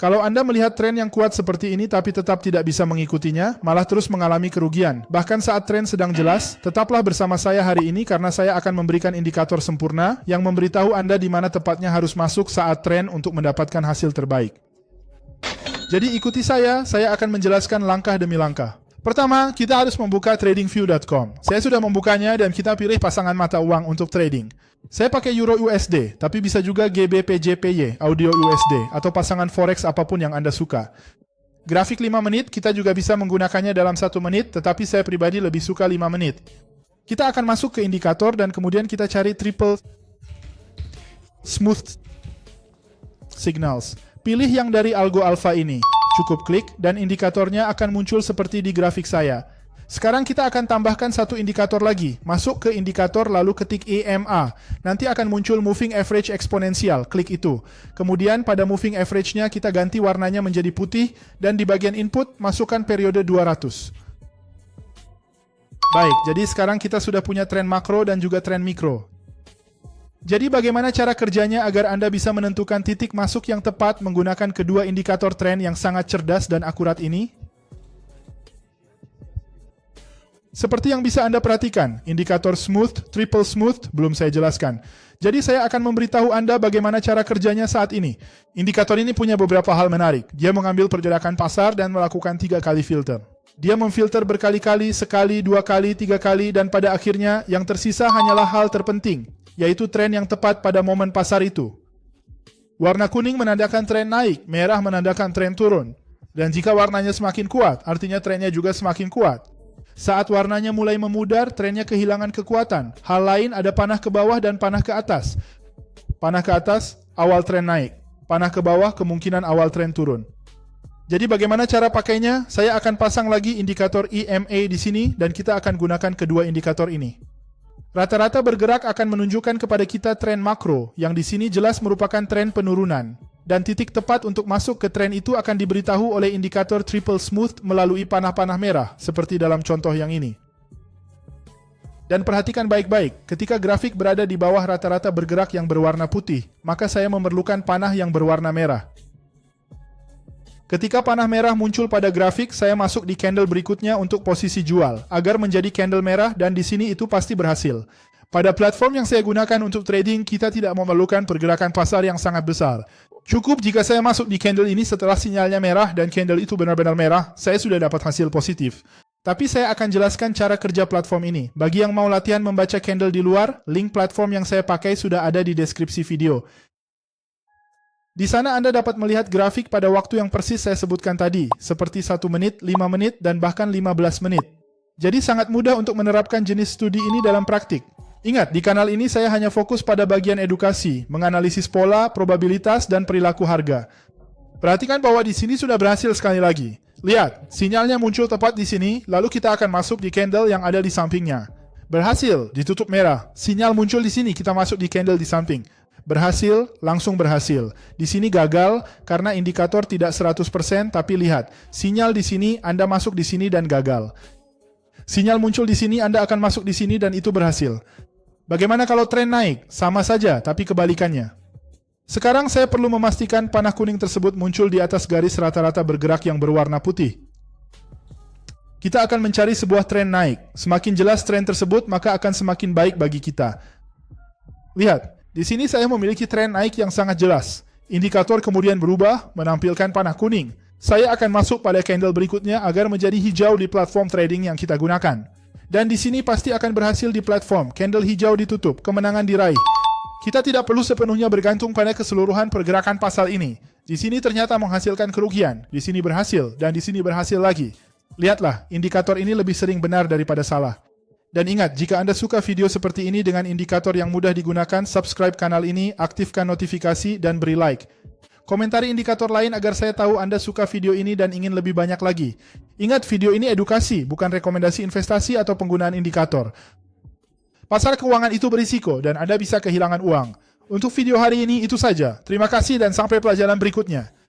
Kalau Anda melihat tren yang kuat seperti ini tapi tetap tidak bisa mengikutinya, malah terus mengalami kerugian. Bahkan saat tren sedang jelas, tetaplah bersama saya hari ini karena saya akan memberikan indikator sempurna yang memberitahu Anda di mana tepatnya harus masuk saat tren untuk mendapatkan hasil terbaik. Jadi ikuti saya akan menjelaskan langkah demi langkah. Pertama, kita harus membuka tradingview.com. Saya sudah membukanya dan kita pilih pasangan mata uang untuk trading. Saya pakai Euro USD, tapi bisa juga GBP/JPY, Audio USD, atau pasangan forex apapun yang Anda suka. Grafik 5 menit, kita juga bisa menggunakannya dalam 1 menit, tetapi saya pribadi lebih suka 5 menit. Kita akan masuk ke indikator dan kemudian kita cari triple smooth signals. Pilih yang dari Algo Alpha ini. Cukup klik dan indikatornya akan muncul seperti di grafik saya. Sekarang kita akan tambahkan satu indikator lagi. Masuk ke indikator lalu ketik EMA. Nanti akan muncul moving average eksponensial. Klik itu. Kemudian pada moving average-nya kita ganti warnanya menjadi putih dan di bagian input masukkan periode 200. Baik, jadi sekarang kita sudah punya tren makro dan juga tren mikro. Jadi bagaimana cara kerjanya agar Anda bisa menentukan titik masuk yang tepat menggunakan kedua indikator tren yang sangat cerdas dan akurat ini? Seperti yang bisa Anda perhatikan, indikator smooth, triple smooth belum saya jelaskan. Jadi saya akan memberitahu Anda bagaimana cara kerjanya saat ini. Indikator ini punya beberapa hal menarik. Dia mengambil pergerakan pasar dan melakukan 3 kali filter. Dia memfilter berkali-kali, sekali, 2 kali, 3 kali, dan pada akhirnya yang tersisa hanyalah hal terpenting, yaitu tren yang tepat pada momen pasar itu. Warna kuning menandakan tren naik, merah menandakan tren turun. Dan jika warnanya semakin kuat, artinya trennya juga semakin kuat. Saat warnanya mulai memudar, trennya kehilangan kekuatan. Hal lain ada panah ke bawah dan panah ke atas. Panah ke atas, awal tren naik. Panah ke bawah, kemungkinan awal tren turun. Jadi bagaimana cara pakainya? Saya akan pasang lagi indikator EMA di sini dan kita akan gunakan kedua indikator ini. Rata-rata bergerak akan menunjukkan kepada kita tren makro, yang di sini jelas merupakan tren penurunan. Dan titik tepat untuk masuk ke tren itu akan diberitahu oleh indikator triple smooth melalui panah-panah merah, seperti dalam contoh yang ini. Dan perhatikan baik-baik, ketika grafik berada di bawah rata-rata bergerak yang berwarna putih, maka saya memerlukan panah yang berwarna merah. Ketika panah merah muncul pada grafik, saya masuk di candle berikutnya untuk posisi jual, agar menjadi candle merah dan di sini itu pasti berhasil. Pada platform yang saya gunakan untuk trading, kita tidak memerlukan pergerakan pasar yang sangat besar. Cukup jika saya masuk di candle ini setelah sinyalnya merah dan candle itu benar-benar merah, saya sudah dapat hasil positif. Tapi saya akan jelaskan cara kerja platform ini. Bagi yang mau latihan membaca candle di luar, link platform yang saya pakai sudah ada di deskripsi video. Di sana Anda dapat melihat grafik pada waktu yang persis saya sebutkan tadi, seperti 1 menit, 5 menit, dan bahkan 15 menit. Jadi sangat mudah untuk menerapkan jenis studi ini dalam praktik. Ingat, di kanal ini saya hanya fokus pada bagian edukasi, menganalisis pola, probabilitas, dan perilaku harga. Perhatikan bahwa di sini sudah berhasil sekali lagi. Lihat, sinyalnya muncul tepat di sini, lalu kita akan masuk di candle yang ada di sampingnya. Berhasil, ditutup merah. Sinyal muncul di sini, kita masuk di candle di samping. Berhasil, langsung berhasil. Di sini gagal karena indikator tidak 100%, tapi lihat, sinyal di sini, Anda masuk di sini dan gagal. Sinyal muncul di sini, Anda akan masuk di sini dan itu berhasil. Bagaimana kalau tren naik? Sama saja, tapi kebalikannya. Sekarang saya perlu memastikan panah kuning tersebut muncul di atas garis rata-rata bergerak yang berwarna putih. Kita akan mencari sebuah tren naik. Semakin jelas tren tersebut, maka akan semakin baik bagi kita. Lihat, di sini saya memiliki tren naik yang sangat jelas. Indikator kemudian berubah, menampilkan panah kuning. Saya akan masuk pada candle berikutnya agar menjadi hijau di platform trading yang kita gunakan. Dan di sini pasti akan berhasil di platform, candle hijau ditutup, kemenangan diraih. Kita tidak perlu sepenuhnya bergantung pada keseluruhan pergerakan pasar ini. Di sini ternyata menghasilkan kerugian, di sini berhasil, dan di sini berhasil lagi. Lihatlah, indikator ini lebih sering benar daripada salah. Dan ingat, jika Anda suka video seperti ini dengan indikator yang mudah digunakan, subscribe kanal ini, aktifkan notifikasi, dan beri like. Komentari indikator lain agar saya tahu Anda suka video ini dan ingin lebih banyak lagi. Ingat, video ini edukasi, bukan rekomendasi investasi atau penggunaan indikator. Pasar keuangan itu berisiko dan Anda bisa kehilangan uang. Untuk video hari ini itu saja. Terima kasih dan sampai pelajaran berikutnya.